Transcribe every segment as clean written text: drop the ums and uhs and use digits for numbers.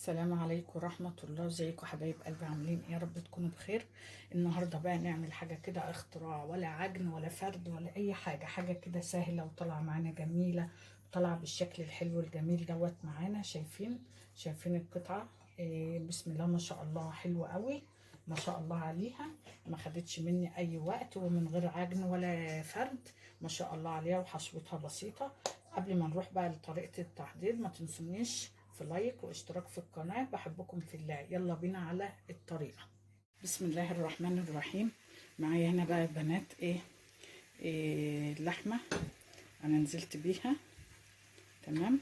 السلام عليكم ورحمة الله. ازيكم حبايب قلبي؟ عاملين ايه؟ يا رب تكونوا بخير. النهاردة بقى نعمل حاجة كده اختراع، ولا عجن ولا فرد ولا اي حاجة، حاجة كده سهلة وطالعة معانا جميلة، طالعة بالشكل الحلو الجميل دوت معانا. شايفين القطعة؟ إيه، بسم الله ما شاء الله، حلوة قوي ما شاء الله عليها. ما خدتش مني اي وقت، ومن غير عجن ولا فرد، ما شاء الله عليها، وحشوتها بسيطة. قبل ما نروح بقى لطريقة التحضير، ما تنسونيش في لايك واشتراك في القناة، بحبكم في الله. يلا بينا على الطريقة. بسم الله الرحمن الرحيم. معايا هنا بقى بنات إيه اللحمة انا نزلت بيها. تمام.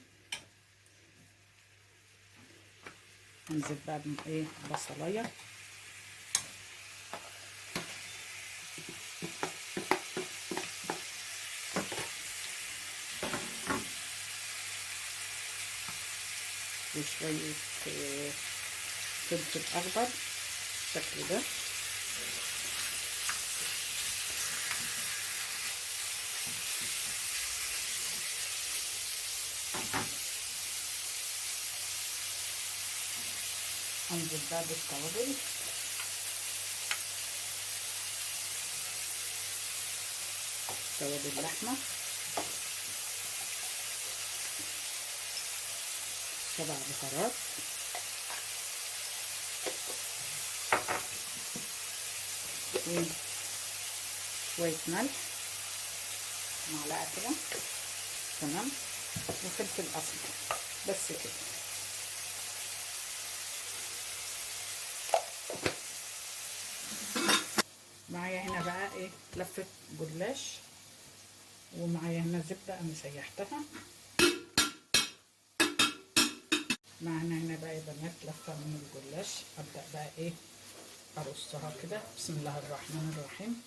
هنزل بقى بصلاية، وشوية إيه فلفل اخضر بالشكل ده. هنزل بقى بالتوابل، توابل اللحمة، 7 بهارات، وشوية ملح، معلقة كده. تمام. وفلفل اسمر، بس كده. معايا هنا بقى لفة جلاش، ومعايا هنا زبدة انا سيحتها. معانا هنا بقى يا بنات لفة من الجلاش. ابدأ بقى ارصها كده. بسم الله الرحمن الرحيم.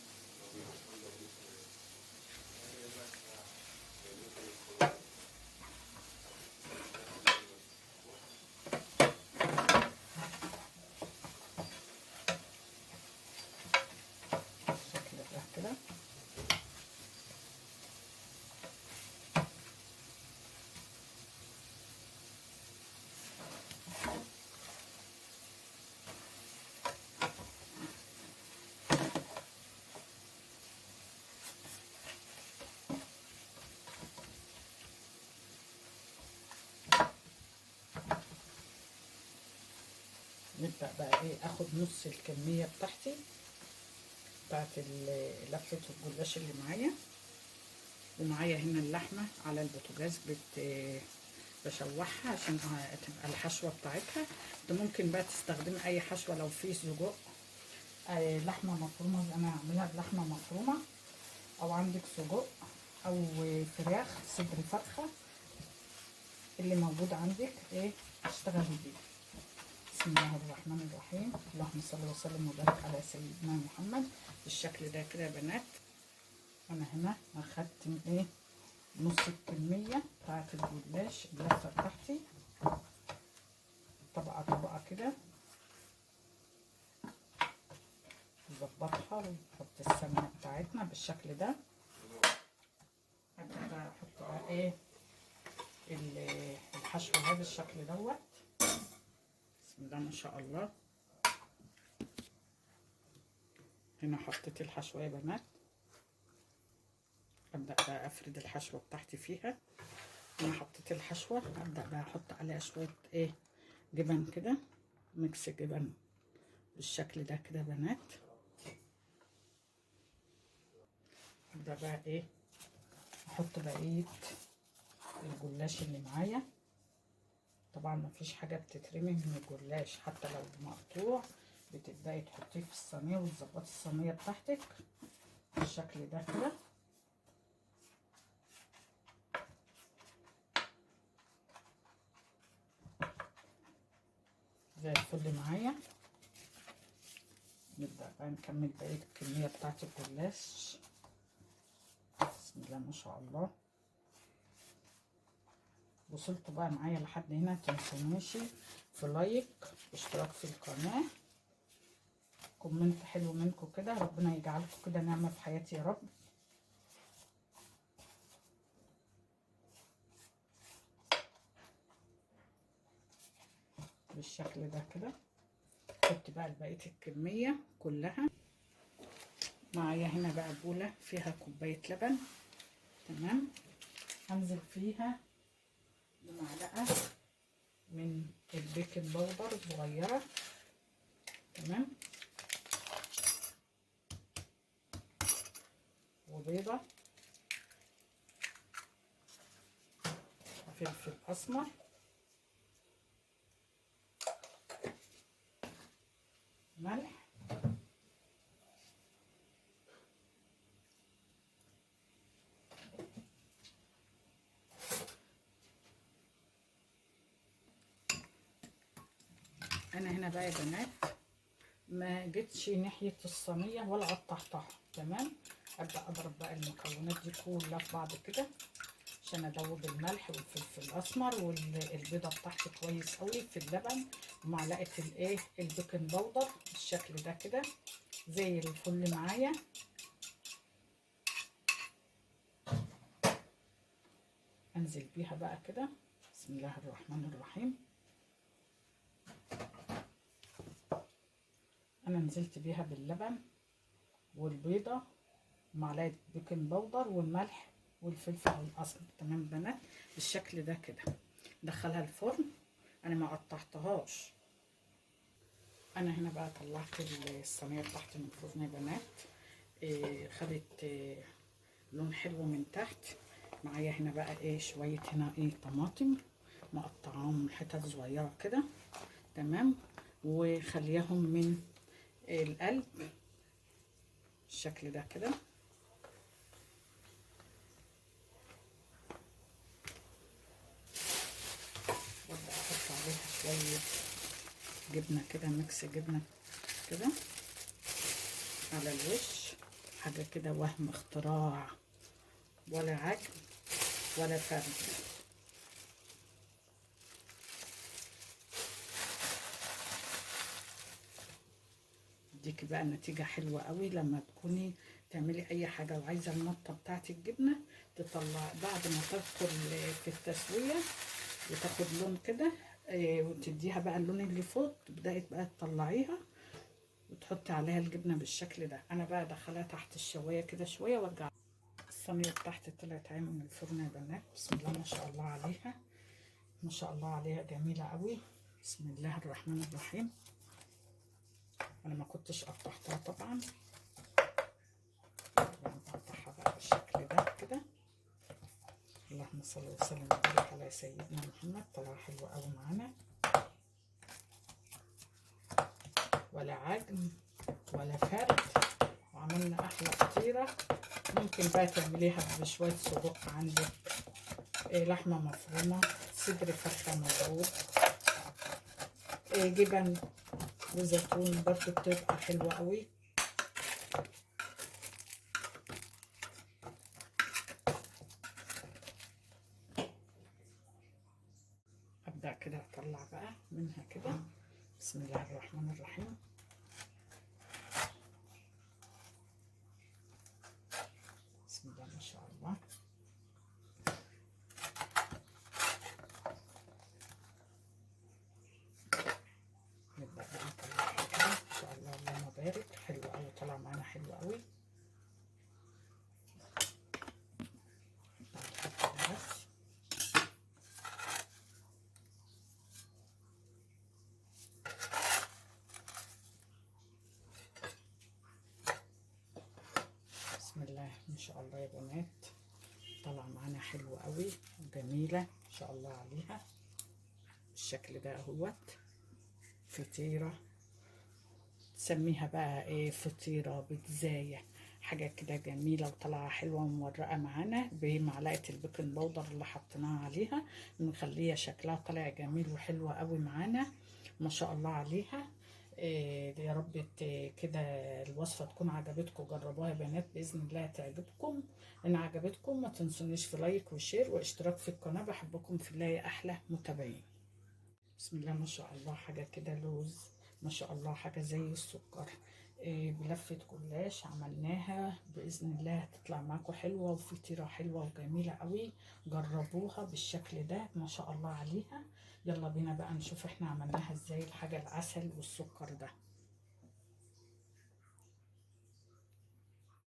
بالشكل ده كده. نبدأ بقى اخد نص الكمية بتاعتي بتاعت لفة الجلاش اللي معايا. ومعايا هنا اللحمة على البوتاجاز بشوحها عشان تبقى الحشوة بتاعتها. انت ممكن بقى تستخدمي اي حشوة، لو في سجق، لحمة مفرومة، انا هعملها بلحمة مفرومة، او عندك سجق او فراخ صدر فرخة، اللي موجود عندك اشتغلي بيه. بسم الله الرحمن الرحيم. اللهم صل وسلم وبارك على سيدنا محمد. بالشكل ده كده يا بنات. انا هنا اخدت نص الكمية بتاعت الجلاش، اللفة بتاعتي، طبقة طبقة كده، نظبطها ونحط السمنة بتاعتنا بالشكل ده. هبدأ بقى احط بقى الحشو ده بالشكل دوت. بسم الله ما شاء الله. هنا حطيت الحشوة يا بنات. ابدأ بقى افرد الحشوة بتاعتي فيها. انا حطيت الحشوة، ابدأ بقى احط عليها شوية جبن كده، ميكس جبن بالشكل ده كده يا بنات. ابدأ بقى احط بقية الجلاش اللي معايا. طبعا مفيش حاجة بتترمي من الجلاش، حتى لو مقطوع بتبدأي تحطيه في الصينية وتظبطي الصينية بتاعتك بالشكل ده كده. زي الفل معايا. نبدأ بقى نكمل بقية الكمية بتاعت الجلاش. بسم الله ما شاء الله. وصلتوا بقى معايا لحد هنا، متنسونيش في لايك واشتراك في القناة، كومنت حلو منكم كده، ربنا يجعلكم كده نعمة في حياتي يا رب. بالشكل ده كده. حط بقى بقيه الكميه كلها. معايا هنا بقى بوله فيها كوبايه لبن، تمام. هنزل فيها بمعلقه من البيكنج باودر صغيره، تمام، وبيضه وفلفل اسمر، ملح، انا هنا بقى يا بنات ما جيتش ناحيه الصينيه ولا قطعتها، تمام. ابدا اضرب بقى المكونات دي كلها في بعض كده عشان ادوب الملح والفلفل الاسمر والبيضه بتاعتي كويس قوي في اللبن، ومعلقه الايه البيكنج باودر بالشكل ده كده زي الفل معايا. انزل بيها بقى كده، بسم الله الرحمن الرحيم. انا نزلت بيها باللبن والبيضه ومعلقه بيكنج باودر والملح والفلفل الاسمر، تمام بنات بالشكل ده كده. دخلها الفرن، انا ما قطعتهاش. انا هنا بقى طلعت الصينيه بتاعتي من الفرن يا بنات. خدت لون حلو من تحت. معايا هنا بقى شويه هنا طماطم مقطعاهم حتت صغيره كده، تمام، وخليهم من القلب بالشكل ده كده. وابدا احط عليها شويه جبنه كده، ميكس جبنه كده على الوش، حاجه كده وهم اختراع، ولا عجن ولا فرد. ديكي بقى نتيجة حلوة قوي لما تكوني تعملي اي حاجة وعايزة المطة بتاعت الجبنة تطلع بعد ما تدخل في التسوية وتاخد لون كده، وتديها بقى اللون اللي فوق، تبدأي بقى تطلعيها وتحطي عليها الجبنة بالشكل ده. انا بقى ادخلها تحت الشواية كده شوية وارجع. الصينية بتاعتي طلعت عين من الفرن يا بنات، بسم الله ما شاء الله عليها، ما شاء الله عليها جميلة قوي. بسم الله الرحمن الرحيم. انا ما كنتش قطعتها طبعا، نقطعها بقى بالشكل ده كده. اللهم صل وسلم وبارك على سيدنا محمد. طلع حلو قوي معانا، ولا عجن ولا فرد، وعملنا احلى فطيره. ممكن بقى تعمليها بشويه سجق عندك، لحمه مفرومه، صدر فرخه مضروب، جبن وزيتون برضو بتبقى حلوه قوي. ابدا كده اطلع بقى منها كده، بسم الله الرحمن الرحيم. بسم الله ما شاء الله. نبدا بقى نطلعها كده ان شاء الله. اللهم بارك، حلو قوي، طلع معانا حلو قوي. بسم الله ما شاء الله يا بنات، طلع معانا حلو قوي وجميله ما شاء الله عليها بالشكل ده اهوت. فطيره تسميها بقى فطيره بيتزايه، حاجه كده جميله وطالعه حلوه ومورقه معانا بمعلقه البيكنج باودر اللي حطيناها عليها، مخليه شكلها طالع جميل وحلوه قوي معانا ما شاء الله عليها. يا رب كده الوصفه تكون عجبتكم، جربوها يا بنات باذن الله تعجبكم. ان عجبتكم ما تنسونيش في لايك وشير واشتراك في القناه، بحبكم في الله يا احلى متابعين. بسم الله ما شاء الله، حاجه كده لوز ما شاء الله، حاجه زي السكر. بلفة جلاش عملناها، بإذن الله هتطلع معاكم حلوة وفطيرة حلوة وجميلة قوي. جربوها بالشكل ده ما شاء الله عليها. يلا بينا بقى نشوف احنا عملناها ازاي، الحاجة العسل والسكر ده.